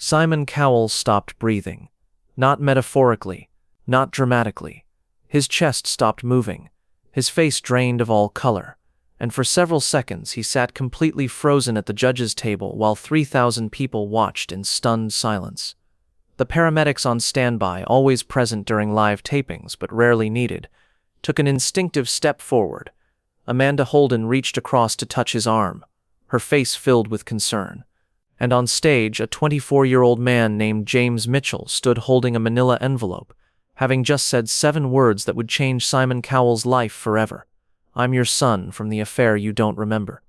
Simon Cowell stopped breathing. Not metaphorically, not dramatically. His chest stopped moving. His face drained of all color. And for several seconds he sat completely frozen at the judge's table while 3,000 people watched in stunned silence. The paramedics on standby, always present during live tapings but rarely needed, took an instinctive step forward. Amanda Holden reached across to touch his arm, her face filled with concern. And on stage, a 24-year-old man named James Mitchell stood holding a manila envelope, having just said 7 words that would change Simon Cowell's life forever. "I'm your son from the affair you don't remember."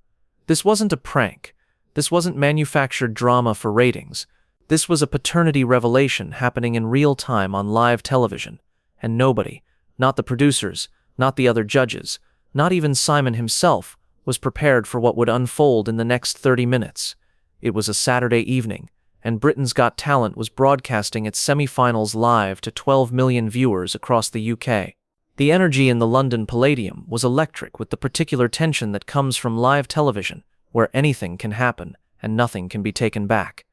This wasn't a prank. This wasn't manufactured drama for ratings. This was a paternity revelation happening in real time on live television. And nobody, not the producers, not the other judges, not even Simon himself, was prepared for what would unfold in the next 30 minutes. It was a Saturday evening, and Britain's Got Talent was broadcasting its semi-finals live to 12 million viewers across the UK. The energy in the London Palladium was electric, with the particular tension that comes from live television, where anything can happen and nothing can be taken back.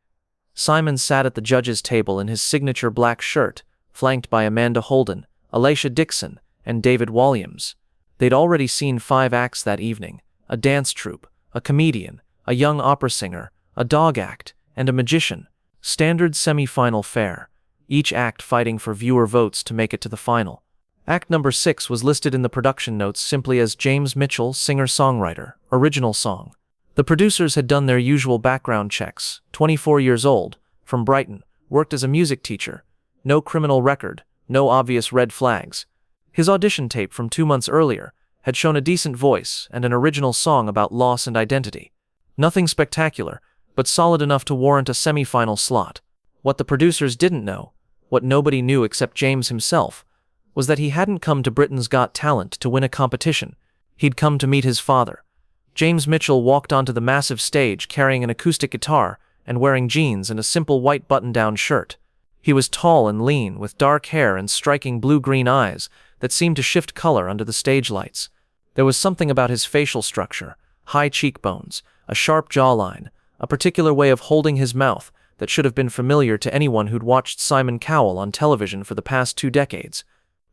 Simon sat at the judges' table in his signature black shirt, flanked by Amanda Holden, Alicia Dixon, and David Walliams. They'd already seen 5 acts that evening: a dance troupe, a comedian, a young opera singer, a dog act, and a magician. Standard semi-final fare, each act fighting for viewer votes to make it to the final. Act number 6 was listed in the production notes simply as James Mitchell, singer-songwriter, original song. The producers had done their usual background checks. 24 years old, from Brighton, worked as a music teacher. No criminal record, no obvious red flags. His audition tape from 2 months earlier had shown a decent voice and an original song about loss and identity. Nothing spectacular, but solid enough to warrant a semi-final slot. What the producers didn't know, what nobody knew except James himself, was that he hadn't come to Britain's Got Talent to win a competition. He'd come to meet his father. James Mitchell walked onto the massive stage carrying an acoustic guitar and wearing jeans and a simple white button-down shirt. He was tall and lean, with dark hair and striking blue-green eyes that seemed to shift color under the stage lights. There was something about his facial structure, high cheekbones, a sharp jawline, a particular way of holding his mouth that should have been familiar to anyone who'd watched Simon Cowell on television for the past 2 decades.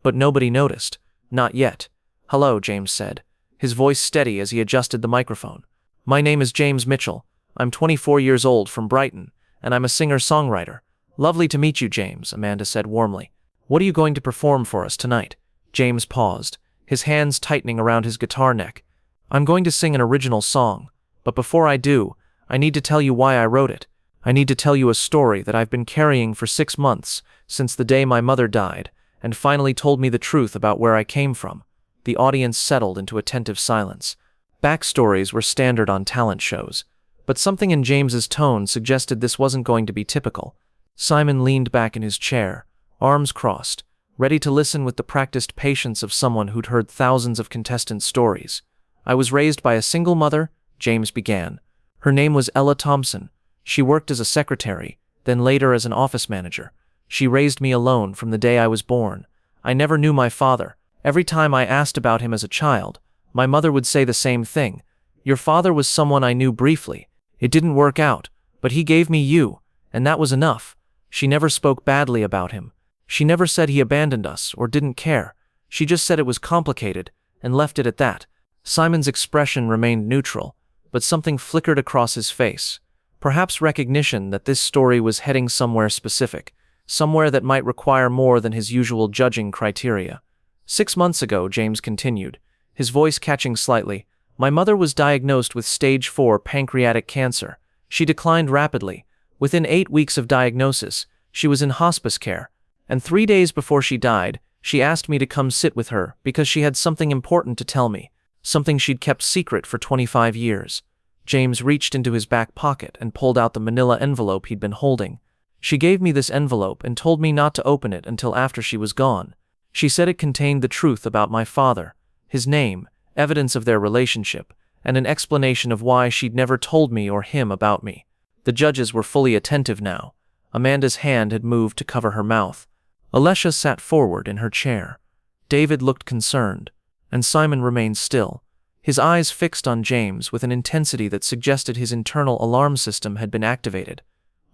But nobody noticed. Not yet. "Hello," James said, his voice steady as he adjusted the microphone. "My name is James Mitchell. I'm 24 years old, from Brighton, and I'm a singer-songwriter." "Lovely to meet you, James," Amanda said warmly. "What are you going to perform for us tonight?" James paused, his hands tightening around his guitar neck. "I'm going to sing an original song, but before I do, I need to tell you why I wrote it. I need to tell you a story that I've been carrying for 6 months, since the day my mother died, and finally told me the truth about where I came from." The audience settled into attentive silence. Backstories were standard on talent shows, but something in James's tone suggested this wasn't going to be typical. Simon leaned back in his chair, arms crossed, ready to listen with the practiced patience of someone who'd heard thousands of contestant stories. "I was raised by a single mother," James began. "Her name was Ella Thompson. She worked as a secretary, then later as an office manager. She raised me alone from the day I was born. I never knew my father. Every time I asked about him as a child, my mother would say the same thing. 'Your father was someone I knew briefly. It didn't work out, but he gave me you, and that was enough.' She never spoke badly about him. She never said he abandoned us or didn't care. She just said it was complicated, and left it at that." Simon's expression remained neutral, but something flickered across his face. Perhaps recognition that this story was heading somewhere specific, somewhere that might require more than his usual judging criteria. "6 months ago," James continued, his voice catching slightly, "my mother was diagnosed with stage 4 pancreatic cancer. She declined rapidly. Within 8 weeks of diagnosis, she was in hospice care, and 3 days before she died, she asked me to come sit with her because she had something important to tell me, something she'd kept secret for 25 years. James reached into his back pocket and pulled out the manila envelope he'd been holding. "She gave me this envelope and told me not to open it until after she was gone. She said it contained the truth about my father, his name, evidence of their relationship, and an explanation of why she'd never told me or him about me." The judges were fully attentive now. Amanda's hand had moved to cover her mouth. Alicia sat forward in her chair. David looked concerned, and Simon remained still, his eyes fixed on James with an intensity that suggested his internal alarm system had been activated.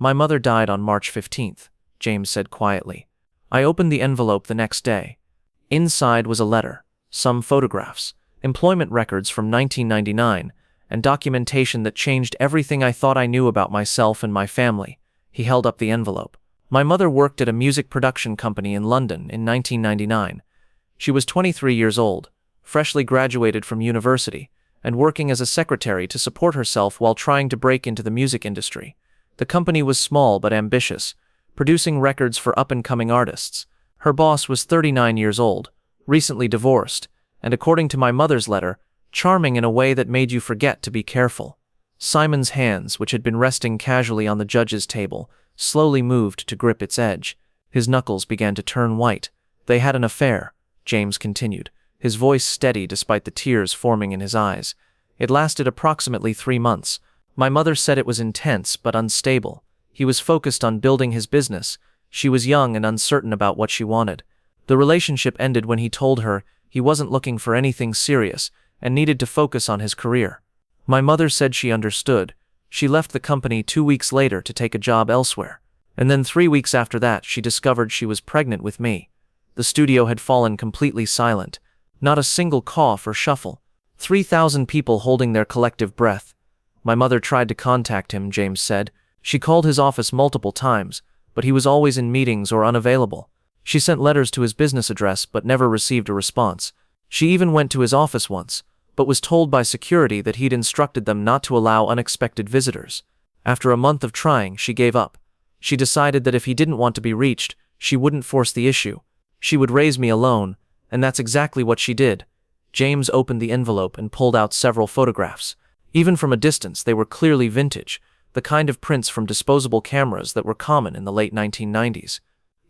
My mother died on March 15th, James said quietly. I opened the envelope the next day. Inside was a letter, some photographs, employment records from 1999, and documentation that changed everything I thought I knew about myself and my family. He held up the envelope. My mother worked at a music production company in London in 1999. She was 23 years old, freshly graduated from university, and working as a secretary to support herself while trying to break into the music industry. The company was small but ambitious, producing records for up-and-coming artists. Her boss was 39 years old, recently divorced, and according to my mother's letter, charming in a way that made you forget to be careful. Simon's hands, which had been resting casually on the judge's table, slowly moved to grip its edge. His knuckles began to turn white. They had an affair, James continued, his voice steady despite the tears forming in his eyes. It lasted approximately 3 months. My mother said it was intense but unstable. He was focused on building his business. She was young and uncertain about what she wanted. The relationship ended when he told her he wasn't looking for anything serious and needed to focus on his career. My mother said she understood. She left the company 2 weeks later to take a job elsewhere. And then 3 weeks after that, she discovered she was pregnant with me. The studio had fallen completely silent. Not a single cough or shuffle. 3,000 people holding their collective breath. My mother tried to contact him, James said. She called his office multiple times, but he was always in meetings or unavailable. She sent letters to his business address but never received a response. She even went to his office once, but was told by security that he'd instructed them not to allow unexpected visitors. After a month of trying, she gave up. She decided that if he didn't want to be reached, she wouldn't force the issue. She would raise me alone, and that's exactly what she did. James opened the envelope and pulled out several photographs. Even from a distance, they were clearly vintage, the kind of prints from disposable cameras that were common in the late 1990s.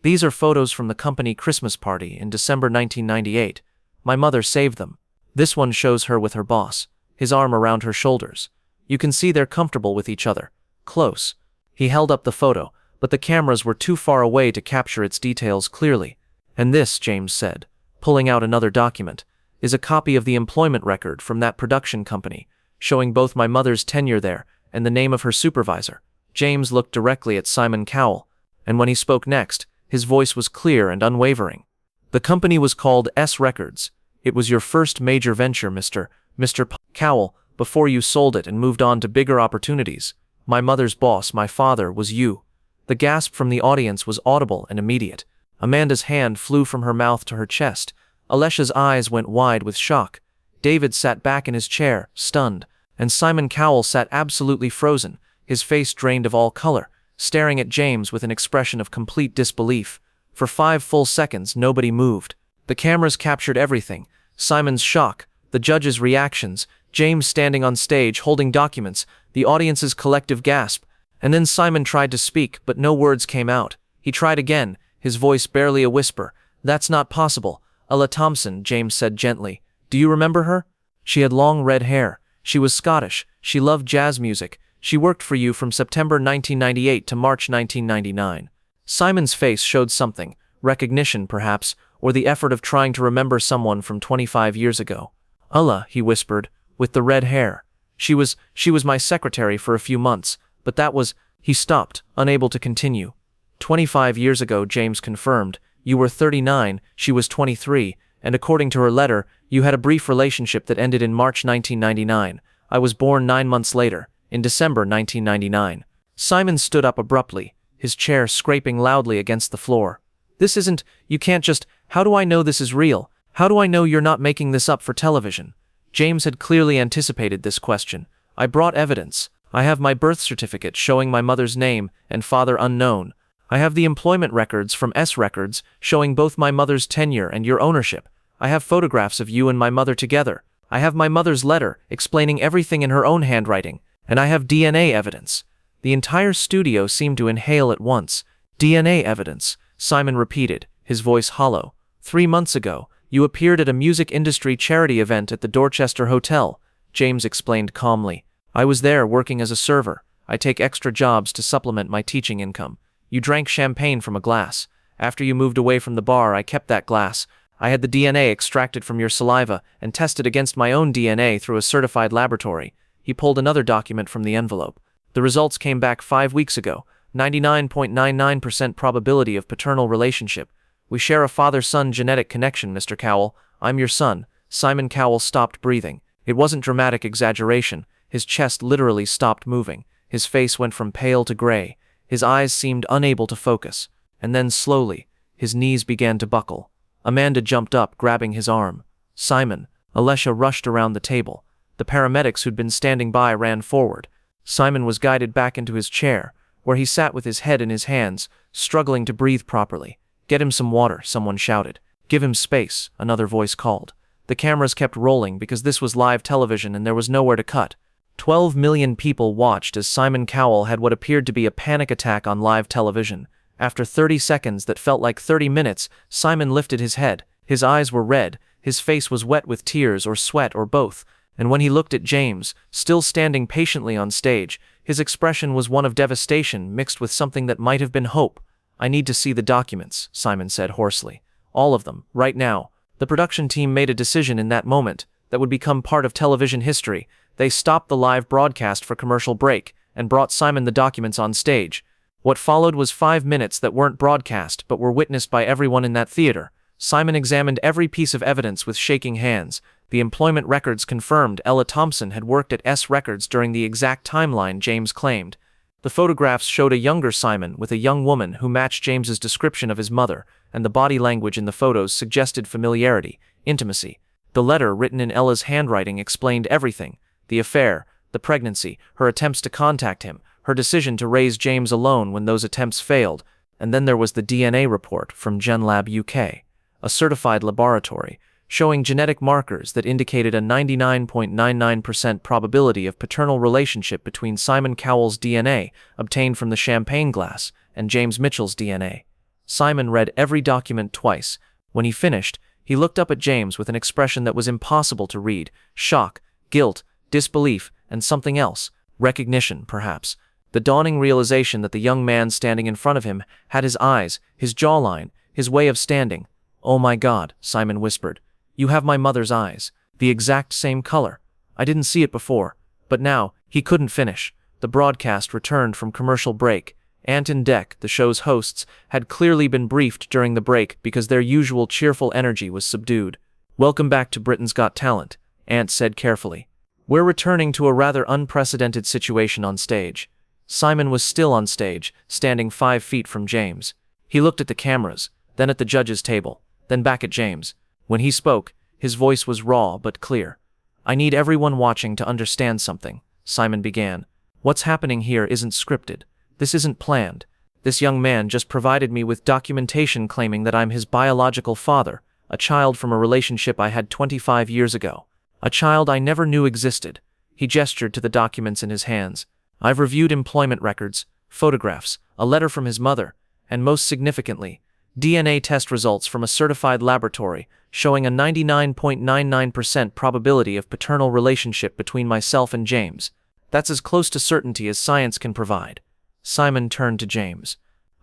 These are photos from the company Christmas party in December 1998. My mother saved them. This one shows her with her boss, his arm around her shoulders. You can see they're comfortable with each other. Close. He held up the photo, but the cameras were too far away to capture its details clearly. And this, James said, pulling out another document, is a copy of the employment record from that production company, showing both my mother's tenure there and the name of her supervisor. James looked directly at Simon Cowell, and when he spoke next, his voice was clear and unwavering. The company was called S Records. It was your first major venture, Mr. Cowell, before you sold it and moved on to bigger opportunities. My mother's boss, my father, was you. The gasp from the audience was audible and immediate. Amanda's hand flew from her mouth to her chest. Alesha's eyes went wide with shock. David sat back in his chair, stunned, and Simon Cowell sat absolutely frozen, his face drained of all color, staring at James with an expression of complete disbelief. For 5 full seconds, nobody moved. The cameras captured everything: Simon's shock, the judges' reactions, James standing on stage holding documents, the audience's collective gasp. And then Simon tried to speak, but no words came out. He tried again, his voice barely a whisper. "That's not possible. Ella Thompson," James said gently. "Do you remember her? She had long red hair. She was Scottish. She loved jazz music. She worked for you from September 1998 to March 1999. Simon's face showed something, recognition perhaps, or the effort of trying to remember someone from 25 years ago. "Ella," he whispered, "with the red hair. She was my secretary for a few months, but that was—" He stopped, unable to continue. 25 years ago, James confirmed. "You were 39, she was 23, and according to her letter, you had a brief relationship that ended in March 1999. I was born 9 months later, in December 1999. Simon stood up abruptly, his chair scraping loudly against the floor. "This isn't— you can't just— how do I know this is real? How do I know you're not making this up for television?" James had clearly anticipated this question. "I brought evidence. I have my birth certificate showing my mother's name and father unknown. I have the employment records from S Records showing both my mother's tenure and your ownership. I have photographs of you and my mother together. I have my mother's letter explaining everything in her own handwriting, and I have DNA evidence." The entire studio seemed to inhale at once. "DNA evidence," Simon repeated, his voice hollow. 3 months ago, you appeared at a music industry charity event at the Dorchester Hotel," James explained calmly. "I was there working as a server. I take extra jobs to supplement my teaching income. You drank champagne from a glass. After you moved away from the bar, I kept that glass. I had the DNA extracted from your saliva and tested against my own DNA through a certified laboratory." He pulled another document from the envelope. "The results came back 5 weeks ago. 99.99% probability of paternal relationship. We share a father-son genetic connection, Mr. Cowell. I'm your son." Simon Cowell stopped breathing. It wasn't dramatic exaggeration. His chest literally stopped moving. His face went from pale to gray. His eyes seemed unable to focus. And then slowly, his knees began to buckle. Amanda jumped up, grabbing his arm. "Simon." Alesha rushed around the table. The paramedics who'd been standing by ran forward. Simon was guided back into his chair, where he sat with his head in his hands, struggling to breathe properly. "Get him some water," someone shouted. "Give him space," another voice called. The cameras kept rolling because this was live television and there was nowhere to cut. 12 million people watched as Simon Cowell had what appeared to be a panic attack on live television. After 30 seconds that felt like 30 minutes, Simon lifted his head. His eyes were red, his face was wet with tears or sweat or both, and when he looked at James, still standing patiently on stage, his expression was one of devastation mixed with something that might have been hope. "I need to see the documents," Simon said hoarsely. "All of them, right now." The production team made a decision in that moment that would become part of television history. They stopped the live broadcast for commercial break and brought Simon the documents on stage. What followed was 5 minutes that weren't broadcast but were witnessed by everyone in that theater. Simon examined every piece of evidence with shaking hands. The employment records confirmed Ella Thompson had worked at S Records during the exact timeline James claimed. The photographs showed a younger Simon with a young woman who matched James's description of his mother, and the body language in the photos suggested familiarity, intimacy. The letter written in Ella's handwriting explained everything: the affair, the pregnancy, her attempts to contact him, her decision to raise James alone when those attempts failed, and then there was the DNA report from GenLab UK, a certified laboratory, showing genetic markers that indicated a 99.99% probability of paternal relationship between Simon Cowell's DNA, obtained from the champagne glass, and James Mitchell's DNA. Simon read every document twice. When he finished, he looked up at James with an expression that was impossible to read: shock, guilt, disbelief, and something else. Recognition, perhaps. The dawning realization that the young man standing in front of him had his eyes, his jawline, his way of standing. "Oh my God," Simon whispered. "You have my mother's eyes. The exact same color. I didn't see it before." But now, he couldn't finish. The broadcast returned from commercial break. Ant and Dec, the show's hosts, had clearly been briefed during the break because their usual cheerful energy was subdued. "Welcome back to Britain's Got Talent," Ant said carefully. "We're returning to a rather unprecedented situation on stage." Simon was still on stage, standing 5 feet from James. He looked at the cameras, then at the judges' table, then back at James. When he spoke, his voice was raw but clear. "I need everyone watching to understand something," Simon began. "What's happening here isn't scripted. This isn't planned. This young man just provided me with documentation claiming that I'm his biological father, a child from a relationship I had 25 years ago. A child I never knew existed." He gestured to the documents in his hands. "I've reviewed employment records, photographs, a letter from his mother, and most significantly, DNA test results from a certified laboratory showing a 99.99% probability of paternal relationship between myself and James. That's as close to certainty as science can provide." Simon turned to James.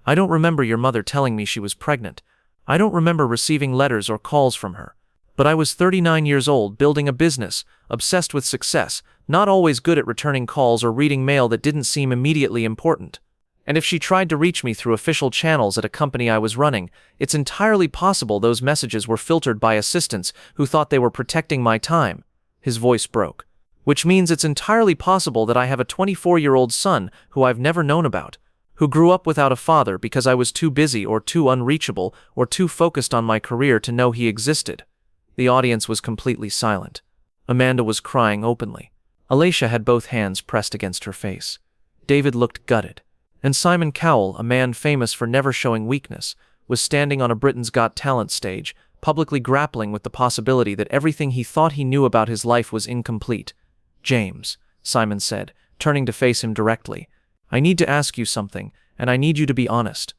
"I don't remember your mother telling me she was pregnant. I don't remember receiving letters or calls from her. But I was 39 years old, building a business, obsessed with success, not always good at returning calls or reading mail that didn't seem immediately important. And if she tried to reach me through official channels at a company I was running, it's entirely possible those messages were filtered by assistants who thought they were protecting my time." His voice broke. "Which means it's entirely possible that I have a 24-year-old son who I've never known about, who grew up without a father because I was too busy or too unreachable or too focused on my career to know he existed." The audience was completely silent. Amanda was crying openly. Alesha had both hands pressed against her face. David looked gutted. And Simon Cowell, a man famous for never showing weakness, was standing on a Britain's Got Talent stage, publicly grappling with the possibility that everything he thought he knew about his life was incomplete. "James," Simon said, turning to face him directly, "I need to ask you something, and I need you to be honest.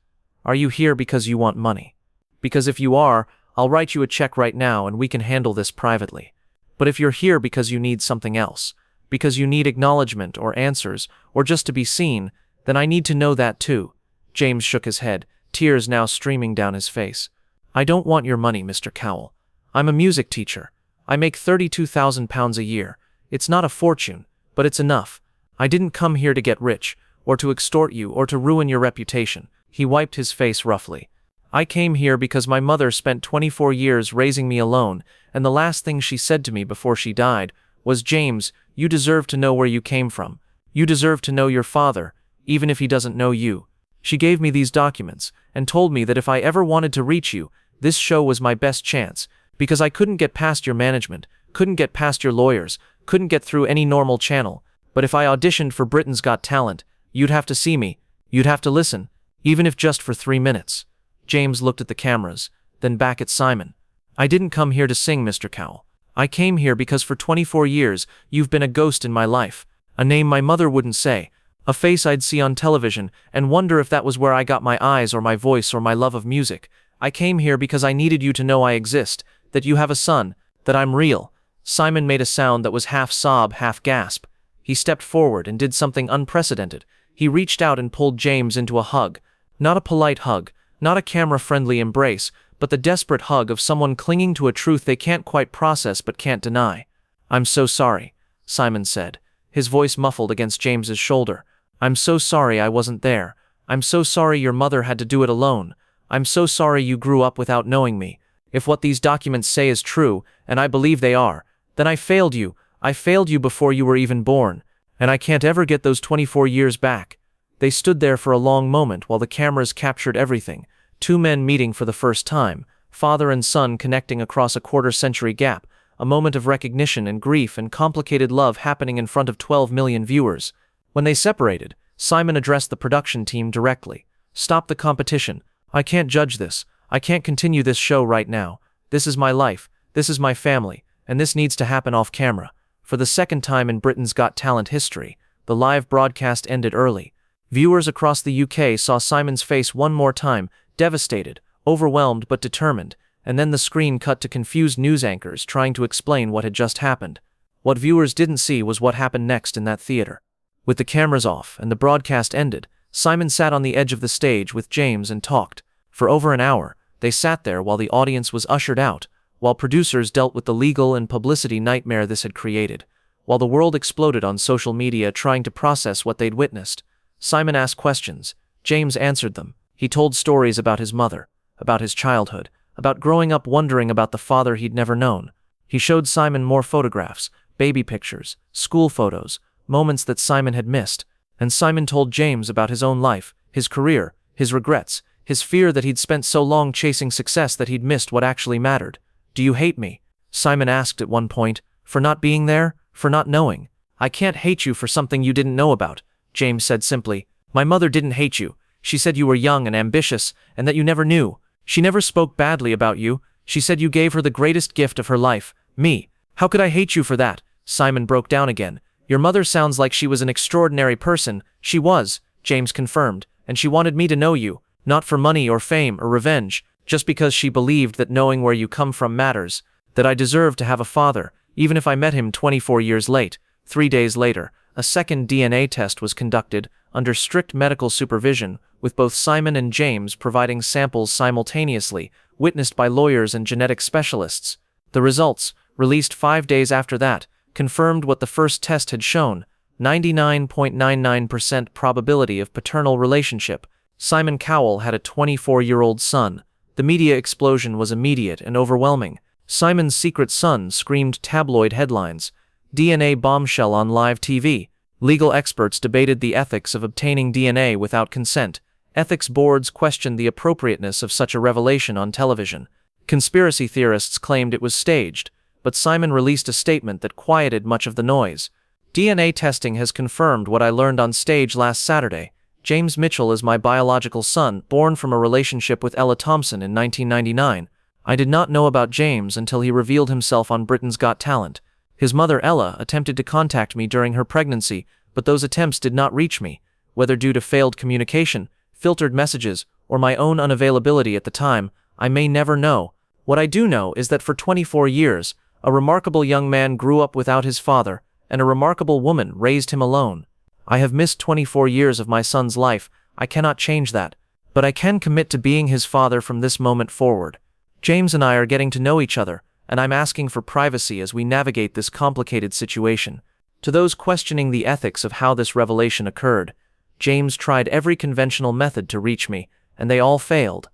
Are you here because you want money? Because if you are, I'll write you a check right now and we can handle this privately. But if you're here because you need something else, because you need acknowledgement or answers, or just to be seen, then I need to know that too." James shook his head, tears now streaming down his face. "I don't want your money, Mr. Cowell. I'm a music teacher. I make £32,000 a year. It's not a fortune, but it's enough. I didn't come here to get rich, or to extort you, or to ruin your reputation." He wiped his face roughly. "I came here because my mother spent 24 years raising me alone, and the last thing she said to me before she died was, 'James, you deserve to know where you came from. You deserve to know your father, even if he doesn't know you.' She gave me these documents, and told me that if I ever wanted to reach you, this show was my best chance, because I couldn't get past your management, couldn't get past your lawyers, couldn't get through any normal channel. But if I auditioned for Britain's Got Talent, you'd have to see me, you'd have to listen, even if just for 3 minutes." James looked at the cameras, then back at Simon. "I didn't come here to sing, Mr. Cowell. I came here because for 24 years, you've been a ghost in my life, a name my mother wouldn't say, a face I'd see on television and wonder if that was where I got my eyes or my voice or my love of music. I came here because I needed you to know I exist, that you have a son, that I'm real." Simon made a sound that was half sob, half gasp. He stepped forward and did something unprecedented. He reached out and pulled James into a hug. Not a polite hug, not a camera-friendly embrace, but the desperate hug of someone clinging to a truth they can't quite process but can't deny. "I'm so sorry," Simon said, his voice muffled against James's shoulder. "I'm so sorry I wasn't there. I'm so sorry your mother had to do it alone. I'm so sorry you grew up without knowing me. If what these documents say is true, and I believe they are, then I failed you. I failed you before you were even born, and I can't ever get those 24 years back." They stood there for a long moment while the cameras captured everything. 2 men meeting for the first time, father and son connecting across a quarter-century gap, a moment of recognition and grief and complicated love happening in front of 12 million viewers. When they separated, Simon addressed the production team directly. "Stop the competition. I can't judge this. I can't continue this show right now. This is my life, this is my family, and this needs to happen off camera." For the second time in Britain's Got Talent history, the live broadcast ended early. Viewers across the UK saw Simon's face one more time, devastated, overwhelmed but determined, and then the screen cut to confused news anchors trying to explain what had just happened. What viewers didn't see was what happened next in that theater. With the cameras off and the broadcast ended, Simon sat on the edge of the stage with James and talked. For over an hour, they sat there while the audience was ushered out, while producers dealt with the legal and publicity nightmare this had created, while the world exploded on social media trying to process what they'd witnessed. Simon asked questions. James answered them. He told stories about his mother, about his childhood, about growing up wondering about the father he'd never known. He showed Simon more photographs, baby pictures, school photos, moments that Simon had missed, and Simon told James about his own life, his career, his regrets, his fear that he'd spent so long chasing success that he'd missed what actually mattered. "Do you hate me?" Simon asked at one point, "for not being there, for not knowing?" "I can't hate you for something you didn't know about," James said simply. "My mother didn't hate you. She said you were young and ambitious, and that you never knew. She never spoke badly about you. She said you gave her the greatest gift of her life, me. How could I hate you for that?" Simon broke down again. "Your mother sounds like she was an extraordinary person." "She was," James confirmed, "and she wanted me to know you, not for money or fame or revenge, just because she believed that knowing where you come from matters, that I deserved to have a father, even if I met him 24 years late." 3 days later, a second DNA test was conducted, under strict medical supervision, with both Simon and James providing samples simultaneously, witnessed by lawyers and genetic specialists. The results, released 5 days after that, confirmed what the first test had shown: 99.99% probability of paternal relationship. Simon Cowell had a 24-year-old son. The media explosion was immediate and overwhelming. Simon's secret son screamed tabloid headlines. DNA bombshell on live TV. Legal experts debated the ethics of obtaining DNA without consent. Ethics boards questioned the appropriateness of such a revelation on television. Conspiracy theorists claimed it was staged, but Simon released a statement that quieted much of the noise. "DNA testing has confirmed what I learned on stage last Saturday. James Mitchell is my biological son, born from a relationship with Ella Thompson in 1999. I did not know about James until he revealed himself on Britain's Got Talent. His mother, Ella, attempted to contact me during her pregnancy, but those attempts did not reach me, whether due to failed communication, filtered messages, or my own unavailability at the time. I may never know. What I do know is that for 24 years, a remarkable young man grew up without his father, and a remarkable woman raised him alone. I have missed 24 years of my son's life. I cannot change that, but I can commit to being his father from this moment forward. James and I are getting to know each other, and I'm asking for privacy as we navigate this complicated situation." To those questioning the ethics of how this revelation occurred, James tried every conventional method to reach me, and they all failed.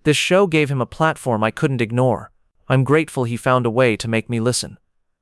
This show gave him a platform I couldn't ignore. I'm grateful he found a way to make me listen.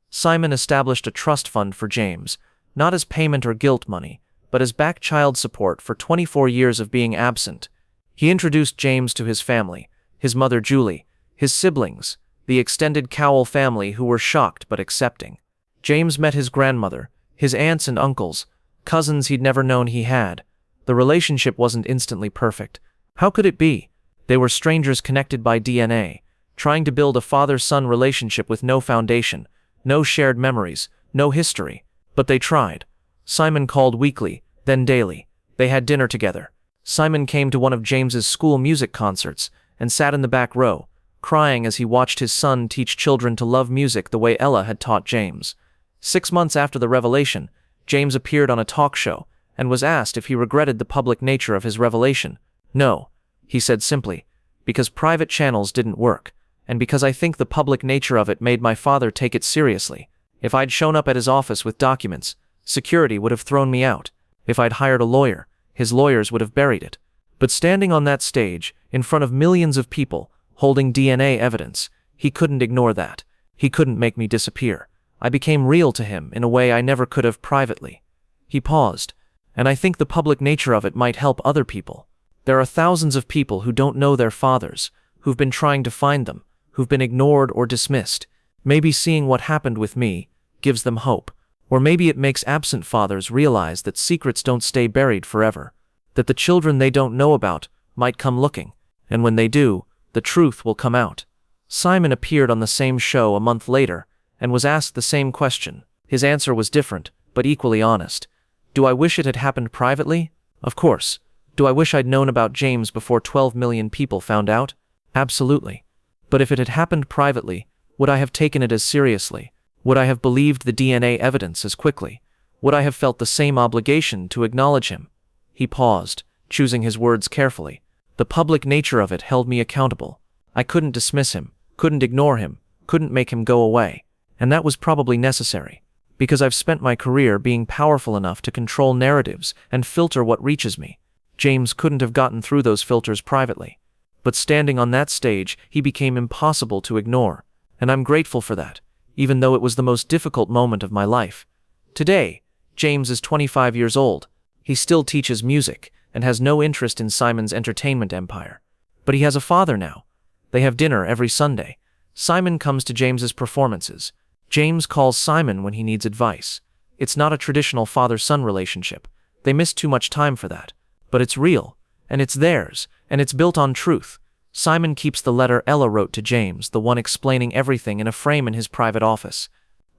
Simon established a trust fund for James, not as payment or guilt money, but as back child support for 24 years of being absent. He introduced James to his family, his mother Julie, his siblings, the extended Cowell family who were shocked but accepting. James met his grandmother, his aunts and uncles, cousins he'd never known he had. The relationship wasn't instantly perfect. How could it be? They were strangers connected by DNA, trying to build a father-son relationship with no foundation, no shared memories, no history. But they tried. Simon called weekly, then daily. They had dinner together. Simon came to one of James's school music concerts and sat in the back row, crying as he watched his son teach children to love music the way Ella had taught James. 6 months after the revelation, James appeared on a talk show and was asked if he regretted the public nature of his revelation. No, he said simply, because private channels didn't work, and because I think the public nature of it made my father take it seriously. If I'd shown up at his office with documents, security would have thrown me out. If I'd hired a lawyer, his lawyers would have buried it. But standing on that stage, in front of millions of people, holding DNA evidence, he couldn't ignore that. He couldn't make me disappear. I became real to him in a way I never could have privately. He paused, and I think the public nature of it might help other people. There are thousands of people who don't know their fathers, who've been trying to find them, who've been ignored or dismissed. Maybe seeing what happened with me gives them hope. Or maybe it makes absent fathers realize that secrets don't stay buried forever, that the children they don't know about might come looking, and when they do, the truth will come out. Simon appeared on the same show a month later and was asked the same question. His answer was different, but equally honest. Do I wish it had happened privately? Of course. Do I wish I'd known about James before 12 million people found out? Absolutely. But if it had happened privately, would I have taken it as seriously? Would I have believed the DNA evidence as quickly? Would I have felt the same obligation to acknowledge him? He paused, choosing his words carefully. The public nature of it held me accountable. I couldn't dismiss him, couldn't ignore him, couldn't make him go away. And that was probably necessary, because I've spent my career being powerful enough to control narratives and filter what reaches me. James couldn't have gotten through those filters privately. But standing on that stage, he became impossible to ignore, and I'm grateful for that, even though it was the most difficult moment of my life. Today, James is 25 years old. He still teaches music and has no interest in Simon's entertainment empire. But he has a father now. They have dinner every Sunday. Simon comes to James's performances. James calls Simon when he needs advice. It's not a traditional father-son relationship. They miss too much time for that. But it's real, and it's theirs, and it's built on truth. Simon keeps the letter Ella wrote to James, the one explaining everything, in a frame in his private office.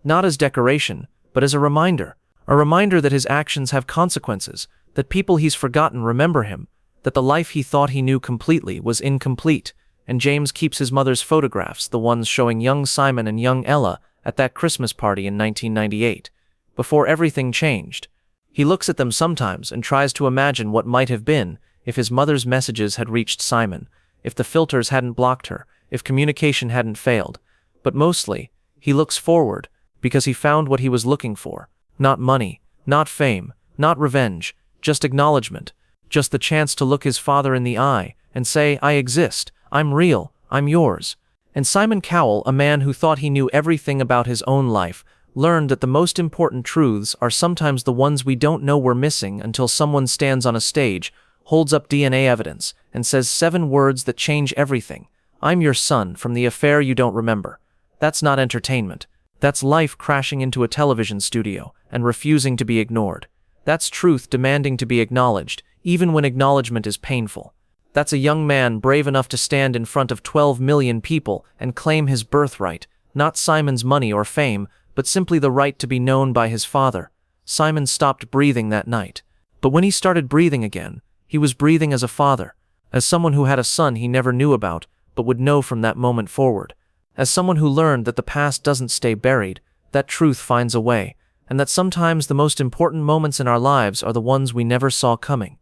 Not as decoration, but as a reminder that his actions have consequences, that people he's forgotten remember him, that the life he thought he knew completely was incomplete, and James keeps his mother's photographs, the ones showing young Simon and young Ella at that Christmas party in 1998, before everything changed. He looks at them sometimes and tries to imagine what might have been if his mother's messages had reached Simon, if the filters hadn't blocked her, if communication hadn't failed. But mostly, he looks forward, because he found what he was looking for. Not money, not fame, not revenge, just acknowledgement, just the chance to look his father in the eye and say, I exist, I'm real, I'm yours. And Simon Cowell, a man who thought he knew everything about his own life, learned that the most important truths are sometimes the ones we don't know we're missing until someone stands on a stage, holds up DNA evidence, and says 7 words that change everything. I'm your son from the affair you don't remember. That's not entertainment. That's life crashing into a television studio and refusing to be ignored. That's truth demanding to be acknowledged, even when acknowledgement is painful. That's a young man brave enough to stand in front of 12 million people and claim his birthright, not Simon's money or fame, but simply the right to be known by his father. Simon stopped breathing that night. But when he started breathing again, he was breathing as a father, as someone who had a son he never knew about, but would know from that moment forward, as someone who learned that the past doesn't stay buried, that truth finds a way, and that sometimes the most important moments in our lives are the ones we never saw coming.